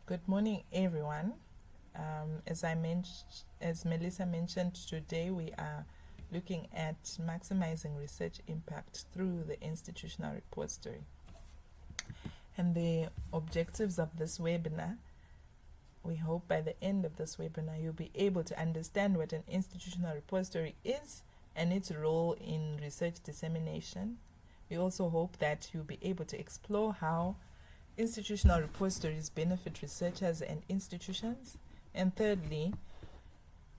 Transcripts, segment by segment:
Good morning, everyone. As Melissa mentioned, today we are looking at maximizing research impact through the institutional repository. And the objectives of this webinar, we hope by the end of this webinar, you'll be able to understand what an institutional repository is and its role in research dissemination. We also hope that you'll be able to explore how institutional repositories benefit researchers and institutions. And thirdly,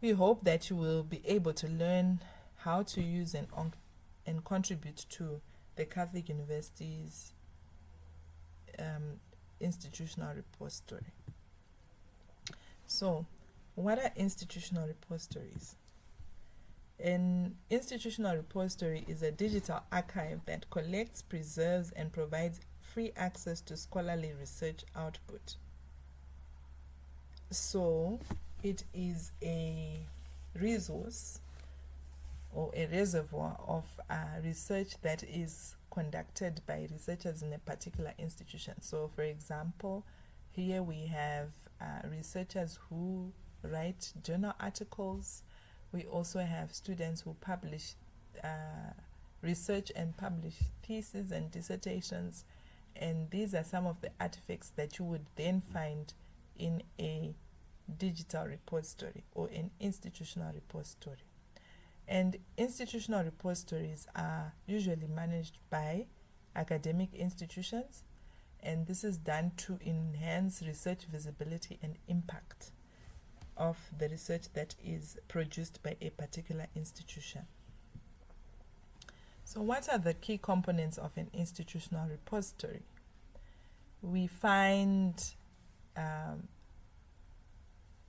we hope that you will be able to learn how to use and contribute to the Catholic University's institutional repository. So, what are institutional repositories? An institutional repository is a digital archive that collects, preserves, and provides free access to scholarly research output. So, it is a resource or a reservoir of research that is conducted by researchers in a particular institution. So, for example, here we have researchers who write journal articles. We also have students who publish research and publish theses and dissertations, and these are some of the artifacts that you would then find in a digital repository or an institutional repository. And institutional repositories are usually managed by academic institutions, and this is done to enhance research visibility and impact of the research that is produced by a particular institution. So what are the key components of an institutional repository? We find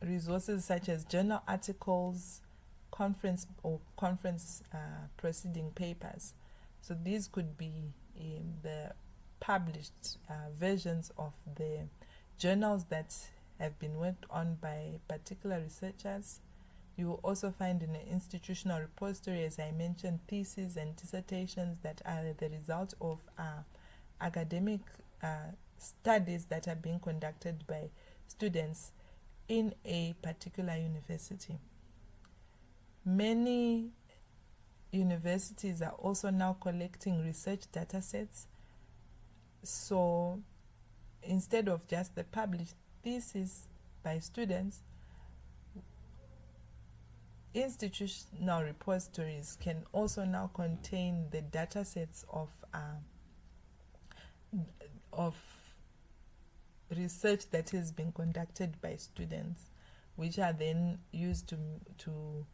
resources such as journal articles, conference proceeding papers. So these could be the published versions of the journals that have been worked on by particular researchers. You will also find in an institutional repository, as I mentioned, theses and dissertations that are the result of academic studies that are being conducted by students in a particular university. Many universities are also now collecting research data sets. So instead of just the published thesis by students, institutional repositories can also now contain the data sets of research that has been conducted by students, which are then used to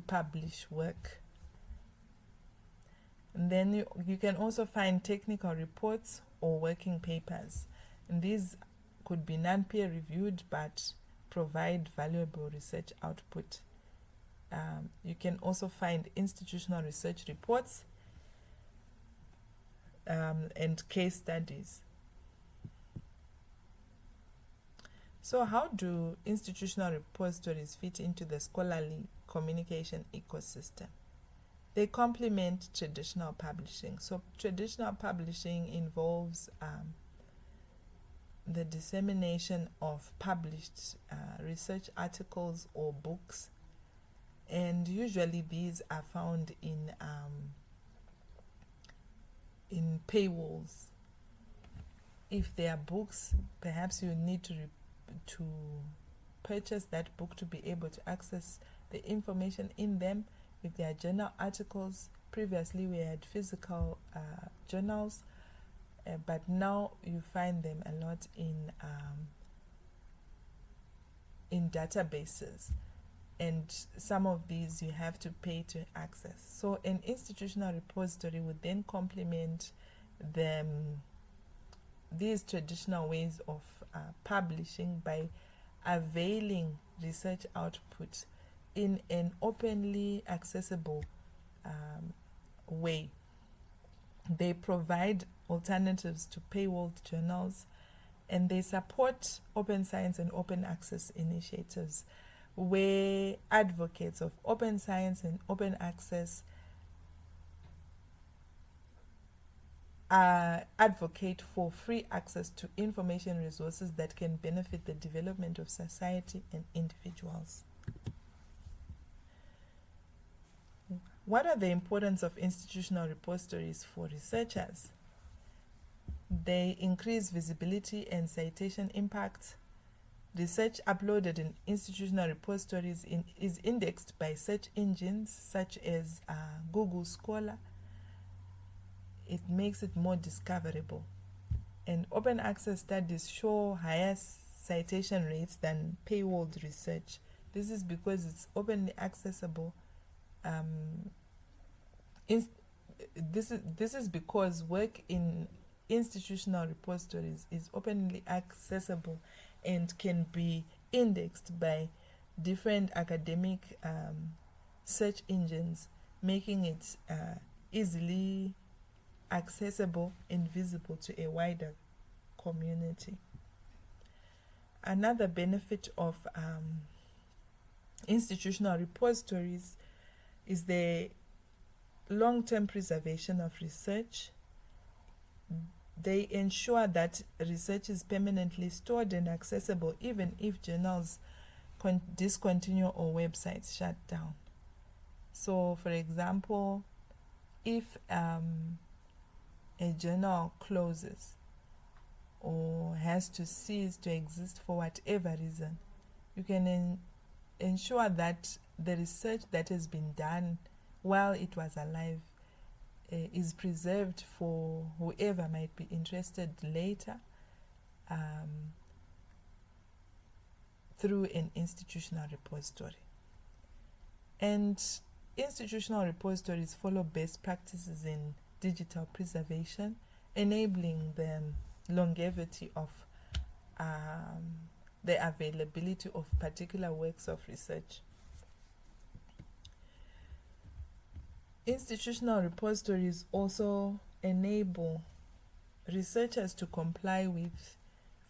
publish work. And then you can also find technical reports or working papers. And these could be non-peer reviewed but provide valuable research output. You can also find institutional research reports and case studies. So how do institutional repositories fit into the scholarly communication ecosystem? They complement traditional publishing. So traditional publishing involves the dissemination of published research articles or books, and usually these are found in paywalls. If they are books, perhaps you need to purchase that book to be able to access the information in them. If they are journal articles, previously we had physical journals, but now you find them a lot in databases, and some of these you have to pay to access. So an institutional repository would then complement these traditional ways of publishing by availing research output in an openly accessible way. They provide alternatives to paywalled journals, and they support open science and open access initiatives where advocates of open science and open access advocate for free access to information resources that can benefit the development of society and individuals. What are the importance of institutional repositories for researchers? They increase visibility and citation impact. Research uploaded in institutional repositories is indexed by search engines such as Google Scholar. It makes it more discoverable. And open access studies show higher citation rates than paywalled research. This is because it's openly accessible. This is because work in institutional repositories is openly accessible and can be indexed by different academic search engines, making it easily accessible and visible to a wider community. Another benefit of institutional repositories is the long-term preservation of research. They ensure that research is permanently stored and accessible even if journals discontinue or websites shut down. So, for example, if a journal closes or has to cease to exist for whatever reason, you can ensure that the research that has been done while it was alive is preserved for whoever might be interested later through an institutional repository. And institutional repositories follow best practices in digital preservation, enabling the longevity of the availability of particular works of research. Institutional repositories also enable researchers to comply with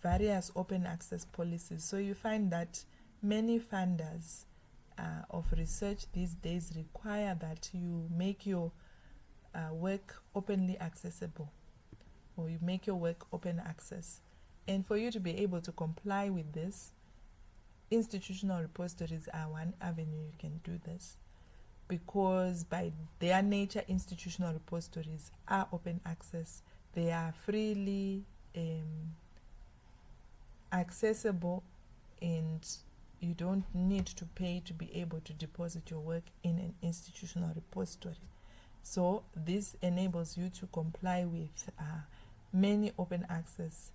various open access policies. So you find that many funders of research these days require that you make your work openly accessible, or you make your work open access. And for you to be able to comply with this, institutional repositories are one avenue you can do this, because by their nature, institutional repositories are open access. They are freely accessible, and you don't need to pay to be able to deposit your work in an institutional repository. So this enables you to comply with many open access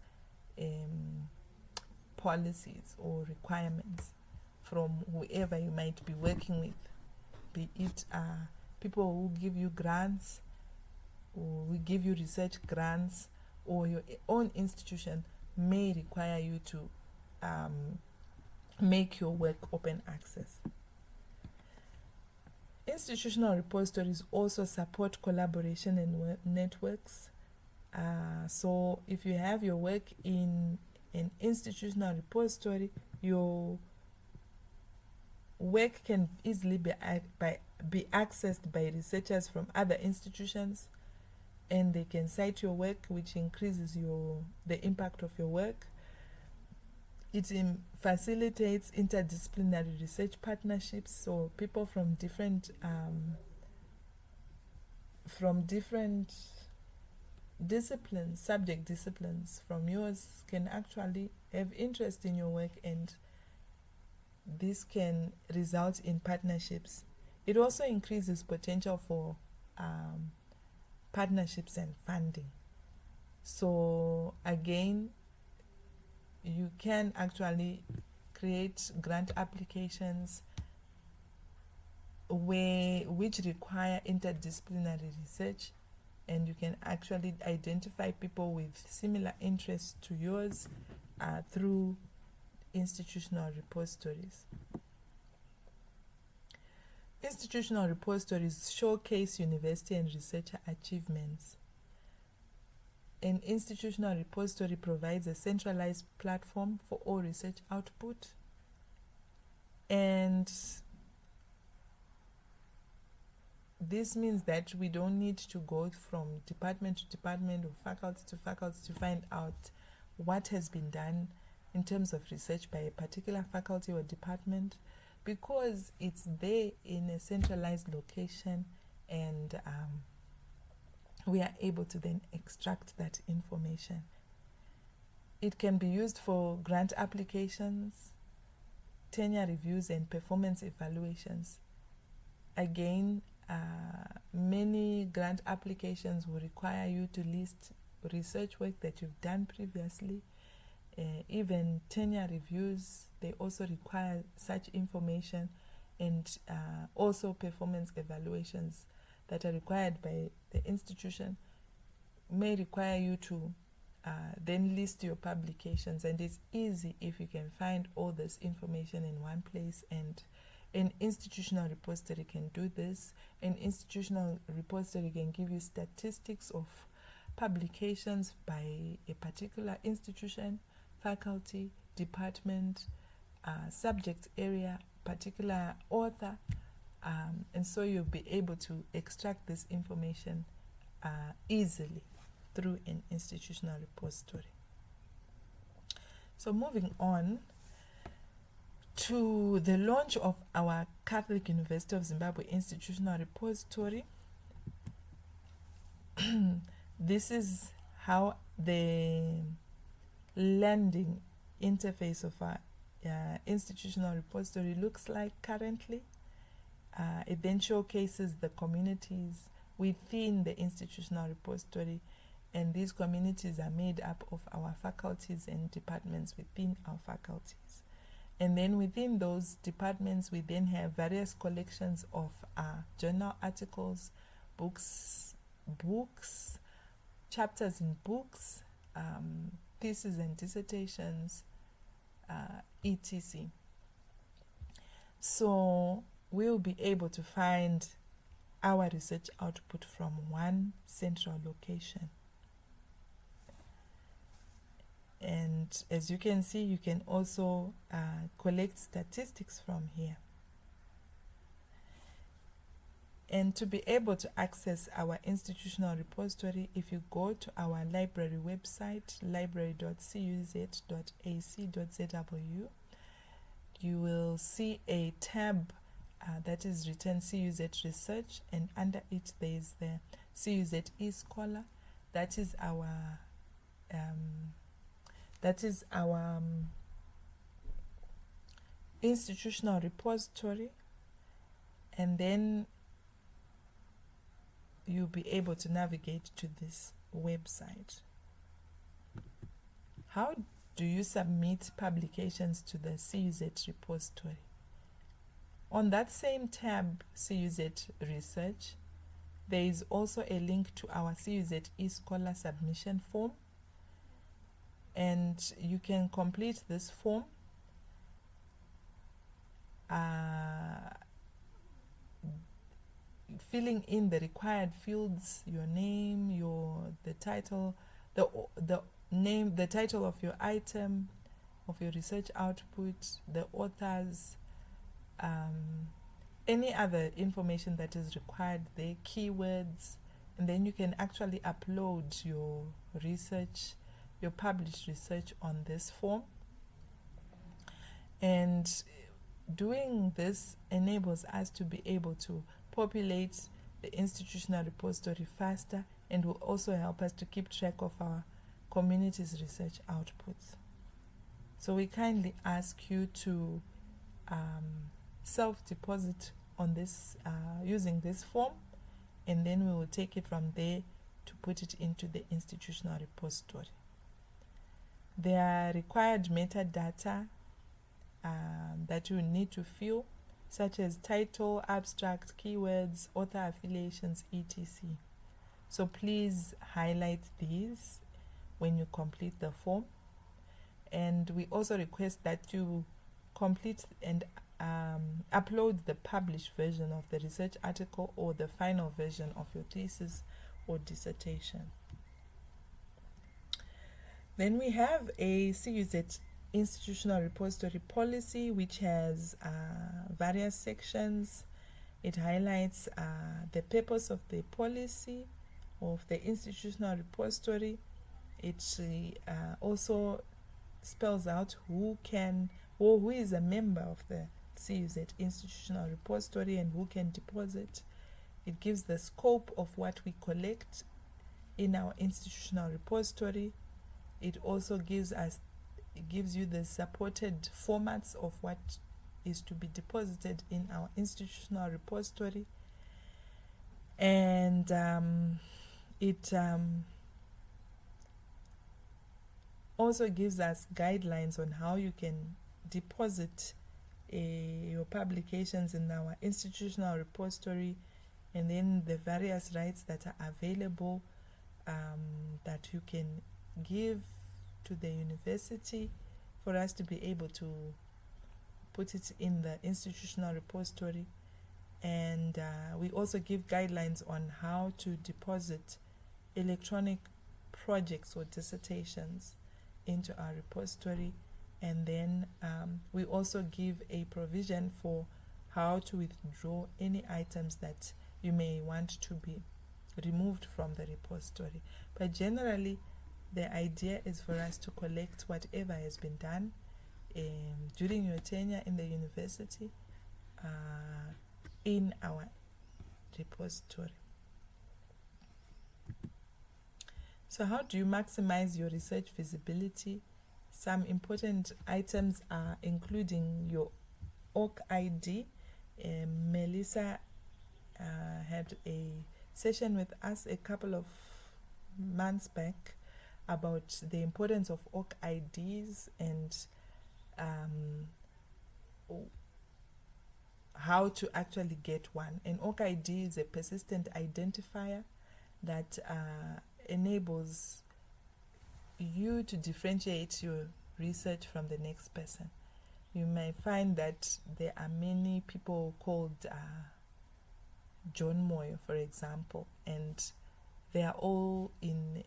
policies or requirements from whoever you might be working with, be it people who give you grants, or will give you research grants, or your own institution may require you to make your work open access. Institutional repositories also support collaboration and networks. So if you have your work in an institutional repository, your work can easily be accessed by researchers from other institutions, and they can cite your work, which increases the impact of your work. It facilitates interdisciplinary research partnerships, so people from different disciplines, subject disciplines from yours, can actually have interest in your work, and this can result in partnerships. It also increases potential for partnerships and funding. So again, you can actually create grant applications which require interdisciplinary research, and you can actually identify people with similar interests to yours through institutional repositories. Institutional repositories showcase university and researcher achievements. An institutional repository provides a centralized platform for all research output, and this means that we don't need to go from department to department or faculty to faculty to find out what has been done in terms of research by a particular faculty or department, because it's there in a centralized location, and we are able to then extract that information. It can be used for grant applications, tenure reviews, and performance evaluations. Again, many grant applications will require you to list research work that you've done previously. Even tenure reviews, they also require such information, and also performance evaluations that are required by the institution may require you to then list your publications. And it's easy if you can find all this information in one place, and an institutional repository can do this. An institutional repository can give you statistics of publications by a particular institution, faculty, department, subject area, particular author, and so you'll be able to extract this information easily through an institutional repository. So moving on to the launch of our Catholic University of Zimbabwe institutional repository. This is how the landing interface of our institutional repository looks like currently. It then showcases the communities within the institutional repository, and these communities are made up of our faculties and departments within our faculties. And then within those departments, we then have various collections of journal articles, books, chapters in books, theses and dissertations, etc. So we'll be able to find our research output from one central location. And as you can see, you can also collect statistics from here. And to be able to access our institutional repository, if you go to our library website, library.cuz.ac.zw, you will see a tab that is written CUZ Research, and under it there is the CUZ eScholar. That is our institutional repository, and then you'll be able to navigate to this website. How do you submit publications to the CUZ repository? On that same tab, CUZ Research, there is also a link to our CUZ eScholar submission form, and you can complete this form filling in the required fields, your name, the title, the name, the title of your item, of your research output, the authors, any other information that is required there, keywords, and then you can actually upload your research, your published research on this form. And doing this enables us to be able to populate the institutional repository faster, and will also help us to keep track of our community's research outputs. So we kindly ask you to self-deposit on this using this form, and then we will take it from there to put it into the institutional repository. There are required metadata that you need to fill, such as title, abstract, keywords, author affiliations, etc. So please highlight these when you complete the form. And we also request that you complete and upload the published version of the research article or the final version of your thesis or dissertation. Then we have a CUZ institutional repository policy, which has various sections, It highlights the purpose of the policy of the institutional repository. It also spells out who can, or who is a member of the CUZ institutional repository and who can deposit. It gives the scope of what we collect in our institutional repository. It also gives you the supported formats of what is to be deposited in our institutional repository. And it also gives us guidelines on how you can deposit your publications in our institutional repository, and then the various rights that are available that you can give to the university for us to be able to put it in the institutional repository. And we also give guidelines on how to deposit electronic projects or dissertations into our repository. And then we also give a provision for how to withdraw any items that you may want to be removed from the repository. But generally, the idea is for us to collect whatever has been done during your tenure in the university in our repository. So how do you maximize your research visibility? Some important items are including your ORC ID. Melissa had a session with us a couple of months back about the importance of ORC IDs and how to actually get one. An ORC ID is a persistent identifier that enables you to differentiate your research from the next person. You may find that there are many people called John Moyo, for example, and they are all in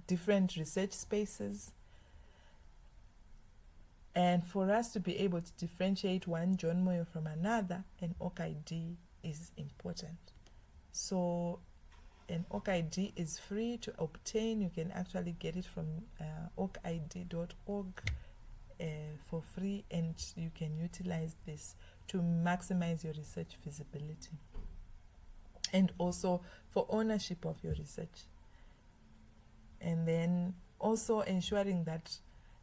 different research spaces. And for us to be able to differentiate one John Moyo from another, an ORC ID is important. So an ORC ID is free to obtain. You can actually get it from orcid.org for free, and you can utilize this to maximize your research visibility and also for ownership of your research. And then also ensuring that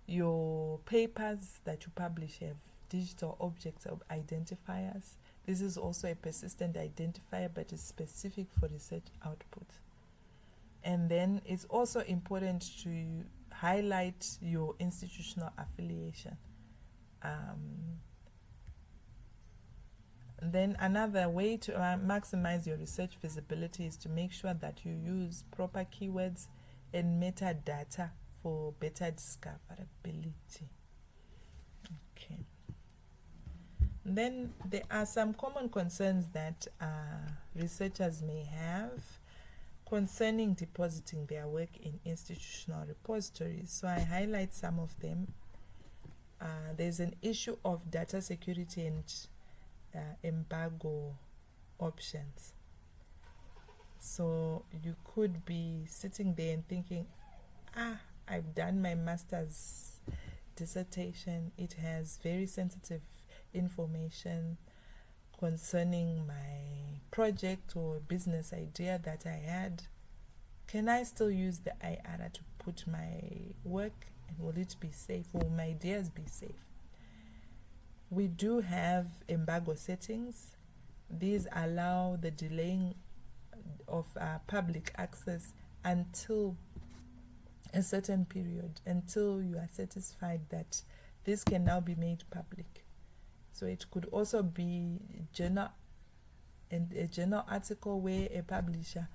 your papers that you publish have digital objects of identifiers. This is also a persistent identifier, but is specific for research output. And then it's also important to highlight your institutional affiliation. Then another way to maximize your research visibility is to make sure that you use proper keywords and metadata for better discoverability. Okay. Then there are some common concerns that researchers may have concerning depositing their work in institutional repositories. So I highlight some of them. There's an issue of data security and embargo options. So you could be sitting there and thinking, I've done my master's dissertation. It has very sensitive information concerning my project or business idea that I had. Can I still use the IARA to put my work, and will it be safe? Will my ideas be safe? We do have embargo settings. These allow the delaying of public access until a certain period, until you are satisfied that this can now be made public. So it could also be a journal article where a publisher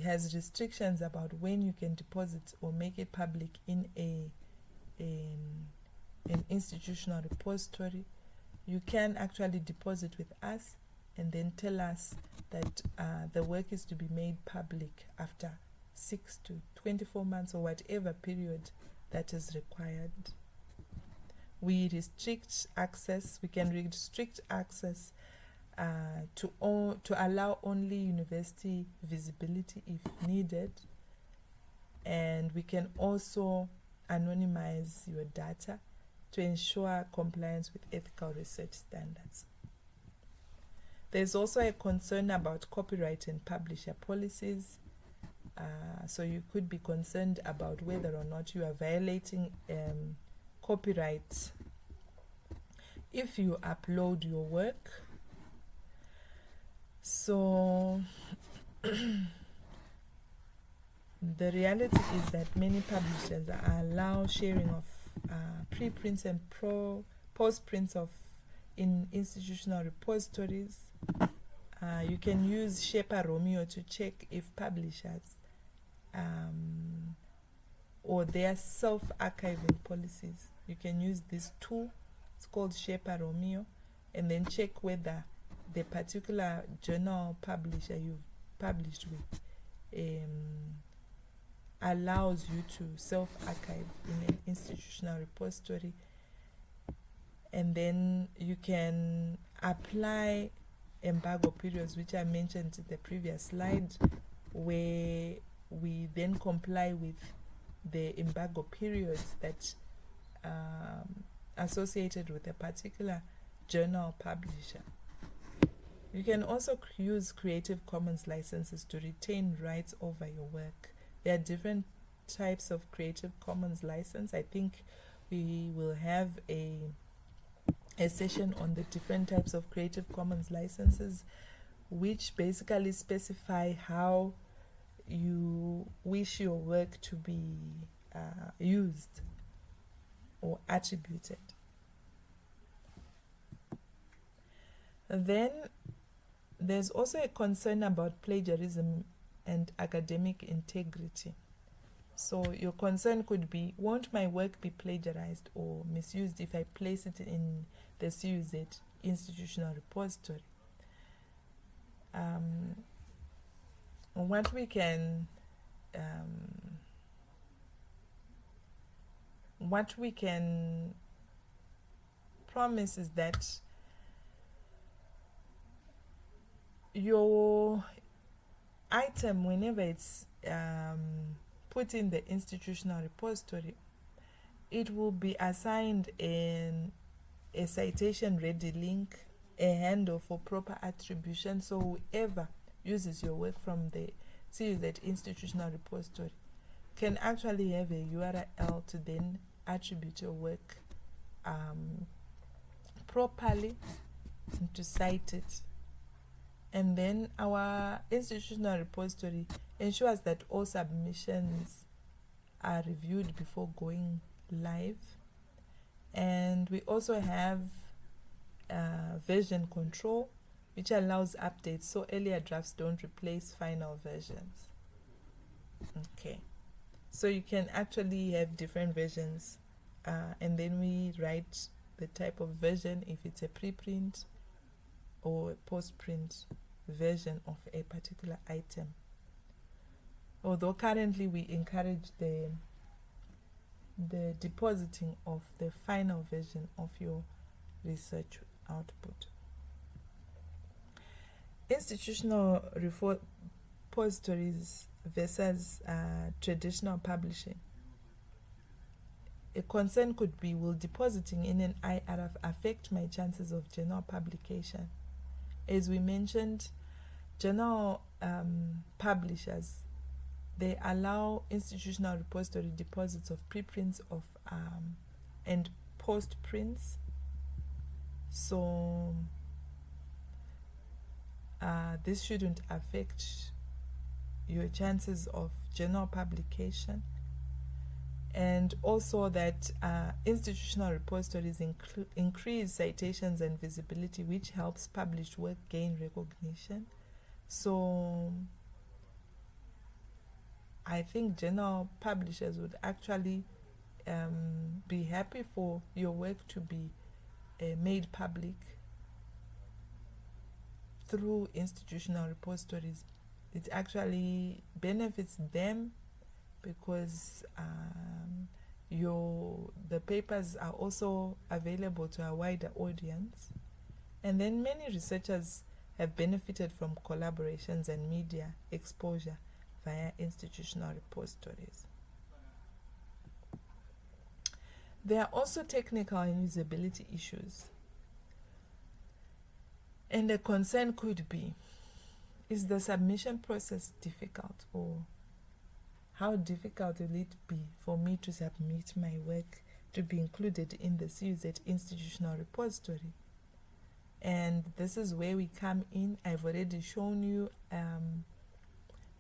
has restrictions about when you can deposit or make it public in an institutional repository. You can actually deposit with us and then tell us that the work is to be made public after 6 to 24 months or whatever period that is required. we restrict access. We can restrict access to allow only university visibility if needed, and we can also anonymize your data to ensure compliance with ethical research standards. There's also a concern about copyright and publisher policies. So you could be concerned about whether or not you are violating copyright if you upload your work. So the reality is that many publishers allow sharing of preprints and postprints in institutional repositories. You can use Sherpa Romeo to check if publishers or their self-archiving policies. You can use this tool, it's called Sherpa Romeo, and then check whether the particular journal publisher you've published with allows you to self-archive in an institutional repository. And then you can apply embargo periods, which I mentioned in the previous slide, where we then comply with the embargo periods that associated with a particular journal publisher. You can also use Creative Commons licenses to retain rights over your work. There are different types of Creative Commons license. I think we will have a session on the different types of Creative Commons licenses, which basically specify how you wish your work to be used or attributed. Then there's also a concern about plagiarism and academic integrity. So your concern could be, won't my work be plagiarized or misused if I place it in the CUZ institutional repository? What we can promise is that your item, whenever it's put in the institutional repository, it will be assigned a citation ready link, a handle for proper attribution. So whoever uses your work from the CUZ institutional repository can actually have a URL to then attribute your work properly and to cite it. And then our institutional repository ensures that all submissions are reviewed before going live. And we also have version control, which allows updates so earlier drafts don't replace final versions. Okay, so you can actually have different versions, and then we write the type of version if it's a preprint or a postprint version of a particular item. Although currently we encourage the depositing of the final version of your research output. Institutional repositories versus traditional publishing. A concern could be, will depositing in an IRF affect my chances of journal publication? As we mentioned, journal publishers, they allow institutional repository deposits of preprints of and postprints. So this shouldn't affect your chances of journal publication. And also that institutional repositories increase citations and visibility, which helps published work gain recognition. So I think journal publishers would actually be happy for your work to be made public through institutional repositories. It actually benefits them because The papers are also available to a wider audience. And then many researchers have benefited from collaborations and media exposure via institutional repositories. There are also technical and usability issues. And the concern could be, is the submission process difficult, or how difficult will it be for me to submit my work to be included in the CUZ institutional repository? And this is where we come in. I've already shown you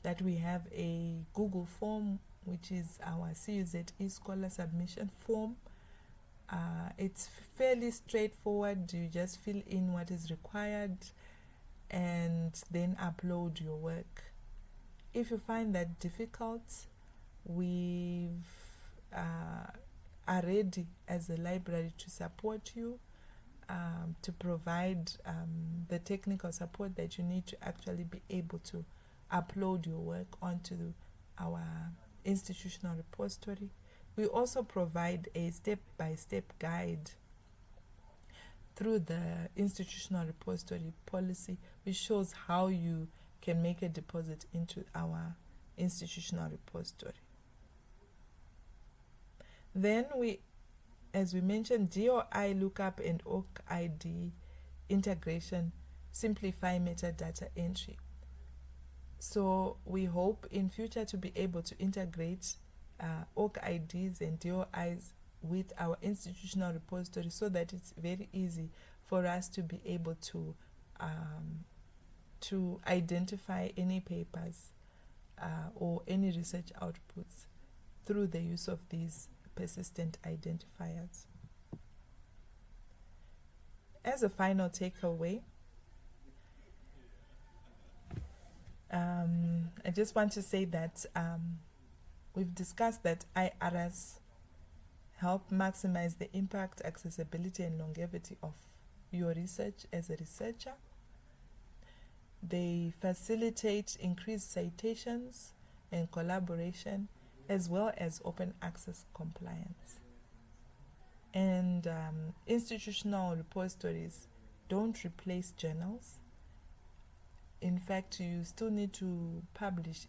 that we have a Google form, which is our CUZ eScholar submission form. It's fairly straightforward. You just fill in what is required and then upload your work. If you find that difficult, we are ready as a library to support you, to provide the technical support that you need to actually be able to upload your work onto our institutional repository. We also provide a step-by-step guide through the institutional repository policy, which shows how you can make a deposit into our institutional repository. Then as we mentioned, DOI lookup and ORCID integration simplify metadata entry. So we hope in future to be able to integrate ORCIDs and DOIs with our institutional repository, so that it's very easy for us to be able to identify any papers or any research outputs through the use of these persistent identifiers. As a final takeaway, I just want to say that we've discussed that IRs help maximize the impact, accessibility, and longevity of your research as a researcher. They facilitate increased citations and collaboration, as well as open access compliance. And institutional repositories don't replace journals. In fact, you still need to publish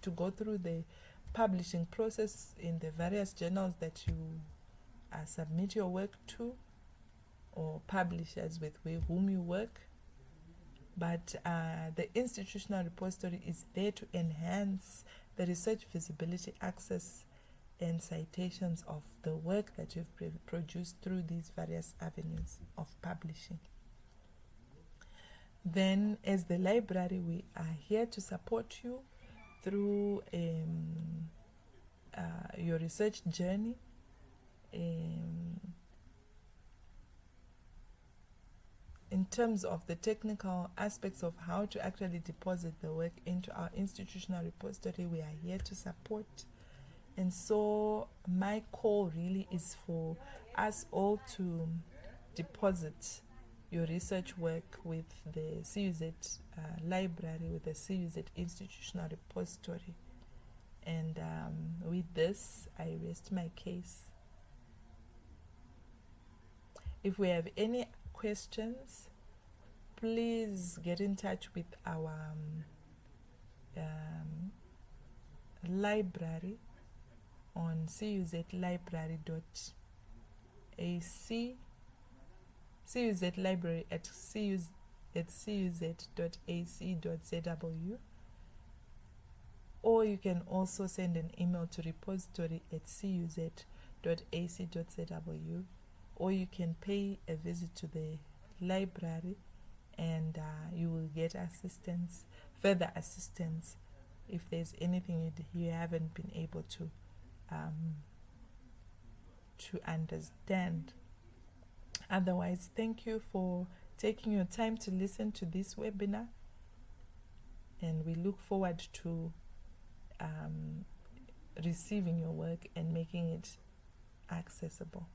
to go through the publishing process in the various journals that you submit your work to, or publishers with whom you work. But the institutional repository is there to enhance the research visibility, access, and citations of the work that you've produced through these various avenues of publishing. Then, as the library, we are here to support you through your research journey. In terms of the technical aspects of how to actually deposit the work into our institutional repository, we are here to support. And so my call really is for us all to deposit your research work with the CUZ library, with the CUZ institutional repository. And with this, I rest my case. If we have any questions, please get in touch with our library on cuzlibrary.ac, cuzlibrary@cuz.ac.zw, or you can also send an email to repository@cuz.ac.zw, or you can pay a visit to the library, and you will get further assistance if there's anything you haven't been able to understand. Otherwise, thank you for taking your time to listen to this webinar, and we look forward to receiving your work and making it accessible.